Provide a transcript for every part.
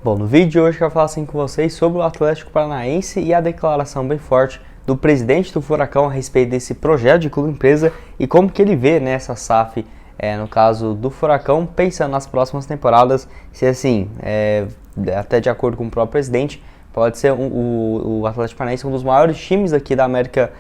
Bom, no vídeo de hoje eu quero falar com vocês sobre o Atlético Paranaense e a declaração bem forte do presidente do Furacão a respeito desse projeto de clube-empresa e como que ele vê nessa SAF, no caso do Furacão, pensando nas próximas temporadas, se assim, até de acordo com o próprio presidente, pode ser o Atlético Paranaense um dos maiores times aqui da América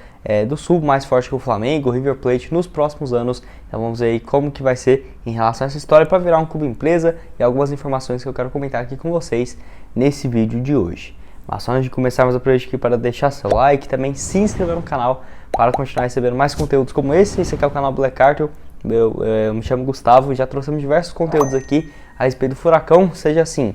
do Sul, mais forte que o Flamengo, o River Plate nos próximos anos. Então vamos ver aí como que vai ser em relação a essa história para virar um clube empresa e algumas informações que eu quero comentar aqui com vocês nesse vídeo de hoje. Mas antes de começarmos, eu aproveito aqui para deixar seu like e também se inscrever no canal para continuar recebendo mais conteúdos como esse. Esse aqui é o canal Black Cartel. Eu me chamo Gustavo e já trouxemos diversos conteúdos aqui a respeito do Furacão, seja assim,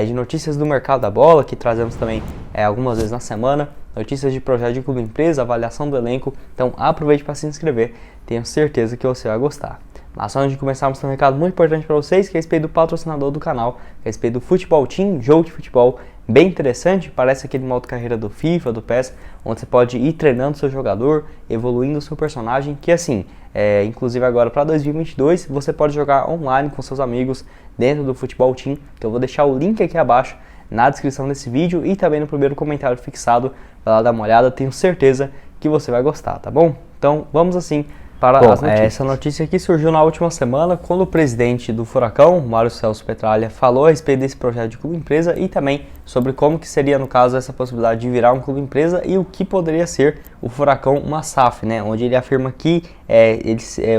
de notícias do mercado da bola, que trazemos também algumas vezes na semana, notícias de projeto de clube empresa, avaliação do elenco. Então aproveite para se inscrever, tenho certeza que você vai gostar. Mas antes de começarmos, tem um recado muito importante para vocês, que é a respeito do patrocinador do canal, que é a respeito do Futebol Team, jogo de futebol bem interessante, parece aquele modo carreira do FIFA, do PES, onde você pode ir treinando seu jogador, evoluindo o seu personagem, que assim, inclusive agora para 2022, você pode jogar online com seus amigos dentro do Futebol Team, que eu vou deixar o link aqui abaixo na descrição desse vídeo e também no primeiro comentário fixado, vai lá dar uma olhada, tenho certeza que você vai gostar, tá bom? Então vamos assim para as notícias. Essa notícia aqui surgiu na última semana, quando o presidente do Furacão, Mário Celso Petralha, falou a respeito desse projeto de clube empresa e também sobre como que seria, no caso, essa possibilidade de virar um clube empresa e o que poderia ser o Furacão uma SAF, né? Onde ele afirma que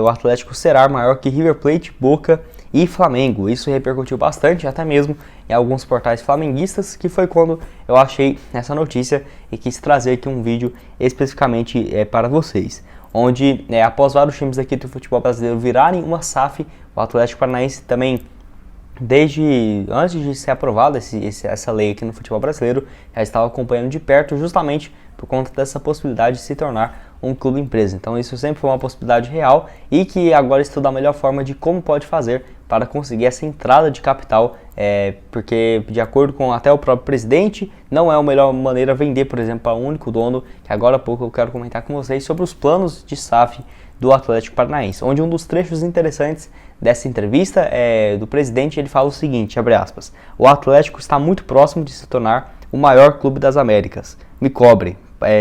o Atlético será maior que River Plate, Boca e Flamengo. Isso repercutiu bastante, até mesmo em alguns portais flamenguistas, que foi quando eu achei essa notícia e quis trazer aqui um vídeo especificamente para vocês. Onde, após vários times aqui do futebol brasileiro virarem uma SAF, o Atlético Paranaense também, desde antes de ser aprovada essa lei aqui no futebol brasileiro, já estava acompanhando de perto justamente por conta dessa possibilidade de se tornar um clube empresa. Então isso sempre foi uma possibilidade real e que agora estuda a melhor forma de como pode fazer para conseguir essa entrada de capital, porque de acordo com até o próprio presidente, não é a melhor maneira vender, por exemplo, para um único dono, que agora há pouco eu quero comentar com vocês sobre os planos de SAF do Atlético Paranaense, onde um dos trechos interessantes dessa entrevista do presidente, ele fala o seguinte, abre aspas, o Atlético está muito próximo de se tornar o maior clube das Américas, me cobre.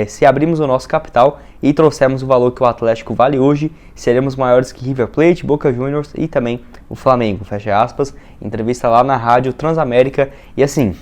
Se abrirmos o nosso capital e trouxermos o valor que o Atlético vale hoje, seremos maiores que River Plate, Boca Juniors e também o Flamengo, fecha aspas, entrevista lá na rádio Transamérica. E assim,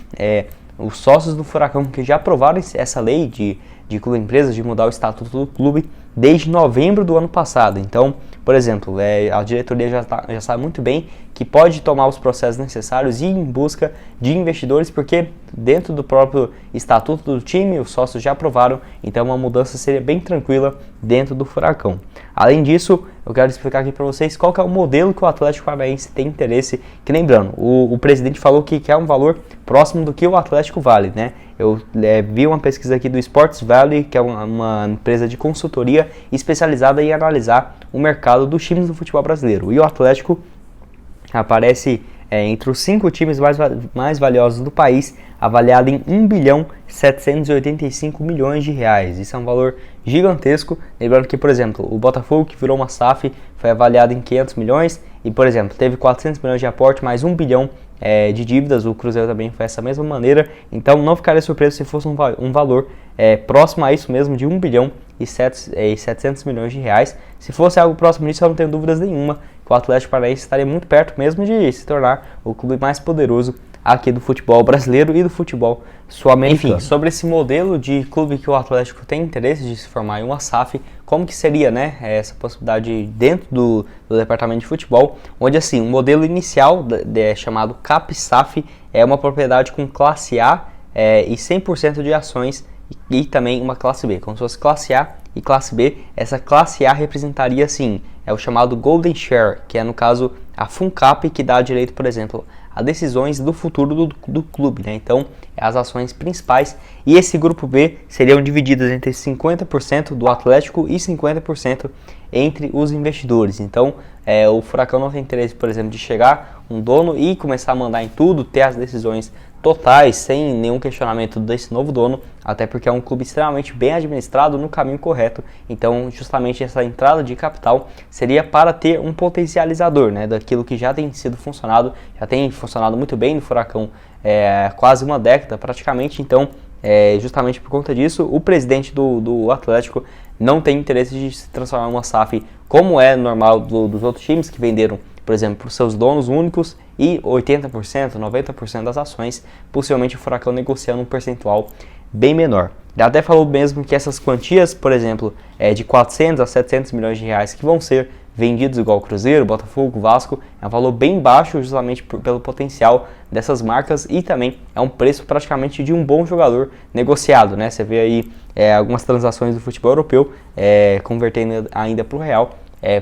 os sócios do Furacão que já aprovaram essa lei de clube empresas, de mudar o estatuto do clube desde novembro do ano passado. Então, por exemplo, a diretoria já sabe muito bem que pode tomar os processos necessários e ir em busca de investidores, porque dentro do próprio estatuto do time, os sócios já aprovaram, então uma mudança seria bem tranquila dentro do Furacão. Além disso, eu quero explicar aqui para vocês qual que é o modelo que o Atlético Paranaense tem interesse, que lembrando, o presidente falou que quer um valor próximo do que o Atlético vale, né? Eu vi uma pesquisa aqui do Sports Valley, que é uma empresa de consultoria especializada em analisar o mercado dos times do futebol brasileiro. E o Atlético aparece entre os 5 times mais valiosos do país, avaliado em 1.785 bilhões de reais. Isso é um valor gigantesco. Lembrando que, por exemplo, o Botafogo, que virou uma SAF, foi avaliado em 500 milhões e, por exemplo, teve 400 milhões de aporte, mais 1 bilhão de dívidas. O Cruzeiro também foi dessa mesma maneira. Então não ficaria surpreso se fosse um valor próximo a isso mesmo, de 1 bilhão e 700 milhões de reais. Se fosse algo próximo disso, eu não tenho dúvidas nenhuma que o Atlético Paranaense estaria muito perto mesmo de se tornar o clube mais poderoso aqui do futebol brasileiro e do futebol sul-americano. Enfim, sobre esse modelo de clube que o Atlético tem interesse de se formar em uma SAF, como que seria, né, essa possibilidade dentro do departamento de futebol, onde assim, o modelo inicial chamado CAP-SAF é uma propriedade com classe A e 100% de ações e também uma classe B, como se fosse classe A e classe B. Essa classe A representaria assim, o chamado Golden Share, que é no caso a FUNCAP, que dá direito, por exemplo, a decisões do futuro do clube, né? Então, as ações principais. E esse grupo B seriam divididas entre 50% do Atlético e 50% entre os investidores. Então, o Furacão não tem interesse, por exemplo, de chegar um dono e começar a mandar em tudo, ter as decisões totais, sem nenhum questionamento desse novo dono, até porque é um clube extremamente bem administrado, no caminho correto. Então, justamente essa entrada de capital seria para ter um potencializador, né, daquilo que já tem sido funcionado, já tem funcionado muito bem no Furacão quase uma década praticamente. Então, justamente por conta disso, o presidente do Atlético não tem interesse de se transformar em uma SAF como é normal dos outros times que venderam, por exemplo, para os seus donos únicos e 80%, 90% das ações, possivelmente o Furacão negociando um percentual bem menor. Ele até falou mesmo que essas quantias, por exemplo, de 400 a 700 milhões de reais que vão ser vendidos igual Cruzeiro, Botafogo, Vasco, é um valor bem baixo justamente pelo potencial dessas marcas e também é um preço praticamente de um bom jogador negociado, né? Você vê aí algumas transações do futebol europeu convertendo ainda para o real,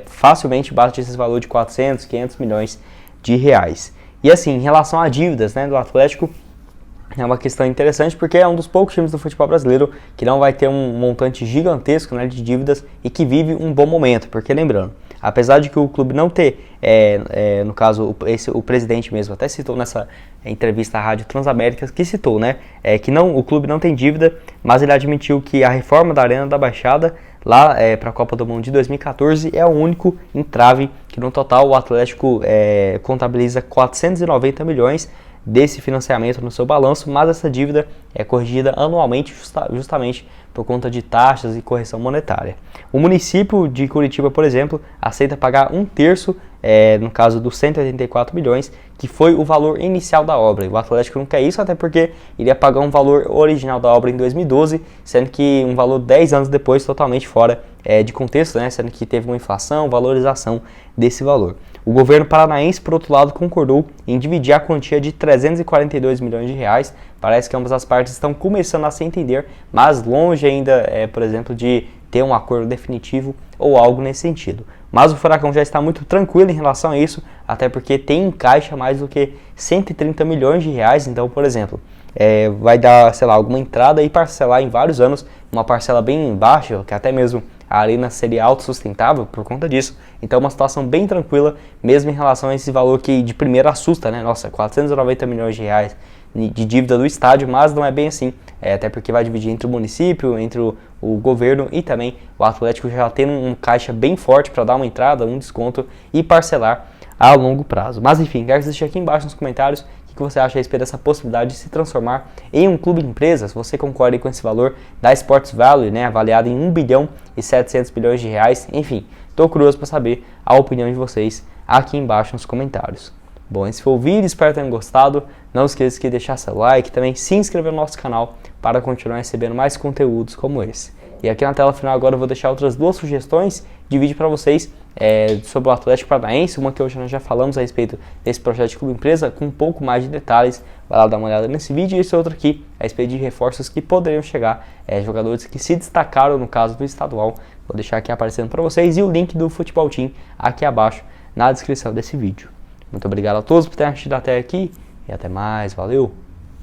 facilmente bate esse valor de 400, 500 milhões de reais. E assim, em relação a dívidas, né, do Atlético, é uma questão interessante porque é um dos poucos times do futebol brasileiro que não vai ter um montante gigantesco, né, de dívidas e que vive um bom momento, porque lembrando, apesar de que o clube não ter, no caso, o presidente mesmo até citou nessa entrevista à Rádio Transamérica, que citou, né, que o clube não tem dívida, mas ele admitiu que a reforma da Arena da Baixada, lá para a Copa do Mundo de 2014, é o único entrave que no total o Atlético contabiliza 490 milhões desse financiamento no seu balanço, mas essa dívida é corrigida anualmente justamente por conta de taxas e correção monetária. O município de Curitiba, por exemplo, aceita pagar um terço, no caso dos 184 milhões, que foi o valor inicial da obra. O Atlético não quer isso, até porque iria pagar um valor original da obra em 2012, sendo que um valor 10 anos depois totalmente fora de contexto, né? Sendo que teve uma inflação, valorização desse valor. O governo paranaense, por outro lado, concordou em dividir a quantia de 342 milhões de reais. Parece que ambas as partes estão começando a se entender, mas longe ainda, por exemplo, de ter um acordo definitivo ou algo nesse sentido. Mas o Furacão já está muito tranquilo em relação a isso, até porque tem em caixa mais do que 130 milhões de reais. Então, por exemplo, vai dar, sei lá, alguma entrada e parcelar em vários anos, uma parcela bem baixa, que até mesmo a Arena seria autossustentável por conta disso. Então, uma situação bem tranquila, mesmo em relação a esse valor que de primeira assusta, né? Nossa, 490 milhões de reais de dívida do estádio, mas não é bem assim, até porque vai dividir entre o município, entre o governo e também o Atlético já tem um caixa bem forte para dar uma entrada, um desconto e parcelar a longo prazo. Mas enfim, quero que você deixe aqui embaixo nos comentários o que você acha a respeito dessa possibilidade de se transformar em um clube empresa, se você concorda com esse valor da Sports Value, né, avaliado em 1 bilhão e 700 milhões de reais. Enfim, estou curioso para saber a opinião de vocês aqui embaixo nos comentários. Bom, esse foi o vídeo, espero que tenham gostado. Não esqueça de deixar seu like, também se inscrever no nosso canal para continuar recebendo mais conteúdos como esse. E aqui na tela final agora eu vou deixar outras duas sugestões de vídeo para vocês sobre o Atlético Paranaense, uma que hoje nós já falamos a respeito desse projeto de clube empresa com um pouco mais de detalhes. Vai lá dar uma olhada nesse vídeo, e esse outro aqui a respeito de reforços que poderiam chegar, jogadores que se destacaram no caso do estadual. Vou deixar aqui aparecendo para vocês e o link do Futebol Team aqui abaixo na descrição desse vídeo. Muito obrigado a todos por terem assistido até aqui e até mais, valeu!